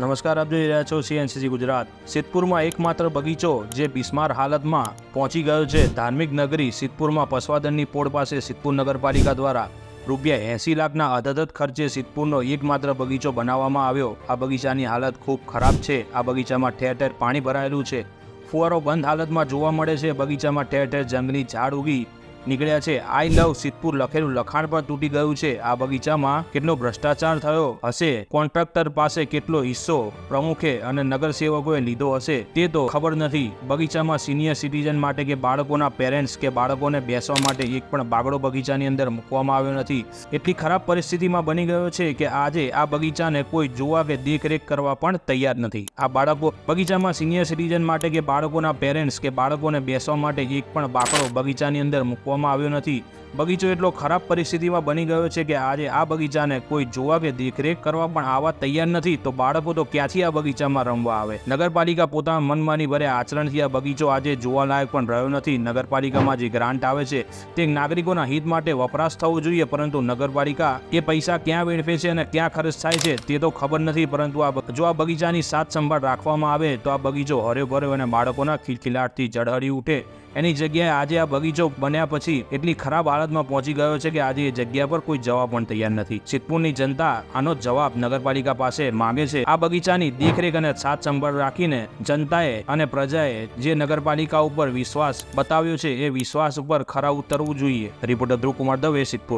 નમસ્કાર, આપ જોઈ રહ્યા છો CNCC ગુજરાત। સિદ્ધપુરમાં એકમાત્ર બગીચો જે બિસ્માર હાલતમાં પહોંચી ગયો છે। ધાર્મિક નગરી સિદ્ધપુરમાં પસવાદનની પોળ પાસે સિદ્ધપુર નગરપાલિકા દ્વારા ₹80 લાખના અધધત ખર્ચે સિદ્ધપુરનો એકમાત્ર બગીચો બનાવવામાં આવ્યો। આ બગીચાની હાલત ખૂબ ખરાબ છે। આ બગીચામાં ઠેર ઠેર પાણી ભરાયેલું છે। ફુવારો બંધ હાલતમાં જોવા મળે છે। બગીચામાં ઠેર ઠેર જંગલી ઝાડ ઉગી નીકળ્યા છે। આઈ લવ સિદ્ધપુર લખેલું લખાણ પણ તૂટી ગયું છે। આ બગીચામાં કેટલો ભ્રષ્ટાચાર થયો હશે, કોન્ટ્રાક્ટર પાસે કેટલો હિસ્સો પ્રમુખે અને નગરસેવકોએ લીધો હશે તે તો ખબર નથી। બગીચામાં સિનિયર સિટીઝન માટે કે બાળકોના પેરેન્ટ્સ કે બાળકોને બેસવા માટે એક પણ બાગડો બગીચાની અંદર મૂકવામાં આવ્યો નથી। એટલી ખરાબ પરિસ્થિતિમાં બની ગયો છે કે આજે આ બગીચાને કોઈ જોવા કે દેખરેખ કરવા પણ તૈયાર નથી। આ બાળકો બગીચામાં સિનિયર સિટીઝન માટે કે બાળકોના પેરેન્ટ્સ કે બાળકોને બેસવા માટે એક પણ બાકડો બગીચાની અંદર મૂકવામાં આવ્યો નથી। બગીચો એટલો ખરાબ પરિસ્થિતિમાં બની ગયો છે કે આજે આ બગીચાને કોઈ જોવા કે દેખરેખ કરવા પણ આવવા તૈયાર નથી। તો બાળકો તો ક્યાંથી આ બગીચામાં રમવા આવે? નગરપાલિકા પોતાના મનમાની ભરે આચરણથી આ બગીચો આજે જોવાલાયક પણ રહ્યો નથી। નગરપાલિકામાં જે ગ્રાન્ટ આવે છે તે નાગરિકોના હિત માટે વપરાશ થવો જોઈએ, પરંતુ નગરપાલિકા એ પૈસા ક્યાં વેડફે છે અને ક્યાં ખર્ચ થાય છે તે તો ખબર નથી। પરંતુ જો આ બગીચાની સાત સંભાળ રાખવામાં આવે તો આ બગીચો હર્યો ભર્યો અને બાળકોના ખિલખિલાટથી ઝળહળી ઉઠે। એની જગ્યાએ આજે આ બગીચો બન્યા પછી એટલી ખરાબ હાલતમાં પહોંચી ગયો છે કે આજે એ જગ્યા પર કોઈ જવા પણ તૈયાર નથી। સિદ્ધપુરની જનતા આનો જવાબ નગરપાલિકા પાસે માંગે છે। આ બગીચાની દેખરેખ અને સાત સંભાળ રાખીને જનતાએ અને પ્રજાએ જે નગરપાલિકા ઉપર વિશ્વાસ બતાવ્યો છે એ વિશ્વાસ ઉપર ખરા ઉતરવું જોઈએ। રિપોર્ટર ધ્રુવ કુમાર દવે, સિદ્ધપુર।